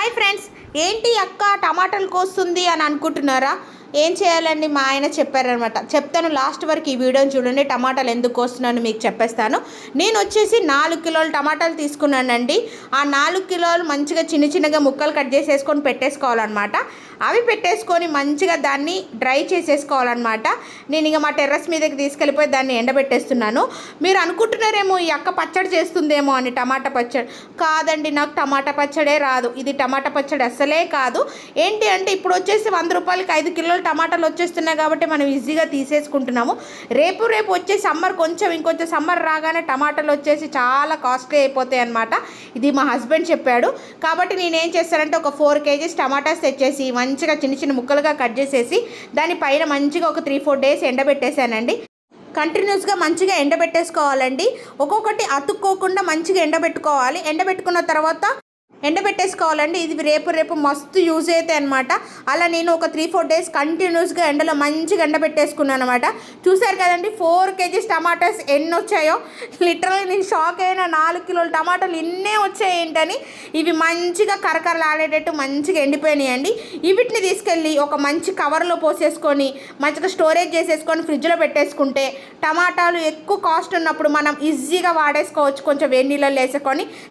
Hi friends, ఏంటి అక్క టమాటాలు కోస్తుంది అని అనుకుంటున్నారా? ఏం చేయాలండి, మా ఆయన చెప్పారనమాట. చెప్తాను, లాస్ట్ వరకు ఈ వీడియోని చూడండి. టమాటాలు ఎందుకు కోస్తున్నాను మీకు చెప్పేస్తాను. నేను వచ్చేసి 4 కిలోలు టమాటాలు తీసుకున్నానండి. ఆ 4 కిలోలు మంచిగా చిన్న చిన్నగా ముక్కలు కట్ చేసేసుకొని పెట్టేసుకోవాలన్నమాట. అవి పెట్టేసుకొని మంచిగా దాన్ని డ్రై చేసేసుకోవాలన్నమాట. నేను ఇక మా టెర్రస్ మీదకి తీసుకెళ్ళిపోయి దాన్ని ఎండబెట్టేస్తున్నాను. మీరు అనుకుంటున్నారేమో ఈ అక్క పచ్చడి చేస్తుందేమో అని. టమాటా పచ్చడి కాదండి, నాకు టమాటా పచ్చడే రాదు. ఇది టమాటా పచ్చడి అస్సలే కాదు. ఏంటి అంటే ఇప్పుడు వచ్చేసి 100 రూపాయలకి 5 కిలోలు టమాటాలు వచ్చేస్తున్నాయి కాబట్టి మనం ఈజీగా తీసేసుకుంటున్నాము. రేపు వచ్చే సమ్మర్ ఇంకొంచెం సమ్మర్ రాగానే టమాటాలు వచ్చేసి చాలా కాస్ట్లీ అయిపోతాయి అన్నమాట. ఇది మా హస్బెండ్ చెప్పాడు. కాబట్టి నేనేం చేస్తానంటే ఒక 4 కేజీస్ టమాటాస్ తెచ్చేసి మంచిగా చిన్న చిన్న ముక్కలుగా కట్ చేసేసి దానిపైన మంచిగా ఒక 3-4 డేస్ ఎండబెట్టేశానండి. కంటిన్యూస్గా మంచిగా ఎండబెట్టేసుకోవాలండి. ఒక్కొక్కటి అతుక్కోకుండా మంచిగా ఎండబెట్టుకోవాలి. ఎండబెట్టేసుకోవాలండి. ఇది రేపు మస్తు యూజ్ అవుతాయి అనమాట. అలా నేను ఒక 3-4 డేస్ కంటిన్యూస్గా ఎండలో మంచిగా ఎండబెట్టేసుకున్నాను అనమాట. చూసారు కదండి 4 కేజీస్ టమాటాస్ ఎన్ని వచ్చాయో. లిటరల్గా నేను షాక్ అయినా, 4 కిలోల టమాటాలు ఇన్నే వచ్చాయి ఏంటని. ఇవి మంచిగా కరకరలాడేటట్టు మంచిగా ఎండిపోయినాయండి. వీటిని తీసుకెళ్ళి ఒక మంచి కవర్లో పోసేసుకొని మంచిగా స్టోరేజ్ చేసేసుకొని ఫ్రిడ్జ్లో పెట్టేసుకుంటే టమాటాలు ఎక్కువ కాస్ట్ ఉన్నప్పుడు మనం ఈజీగా వాడేసుకోవచ్చు. కొంచెం వేడి నీళ్ళలో వేసుకొని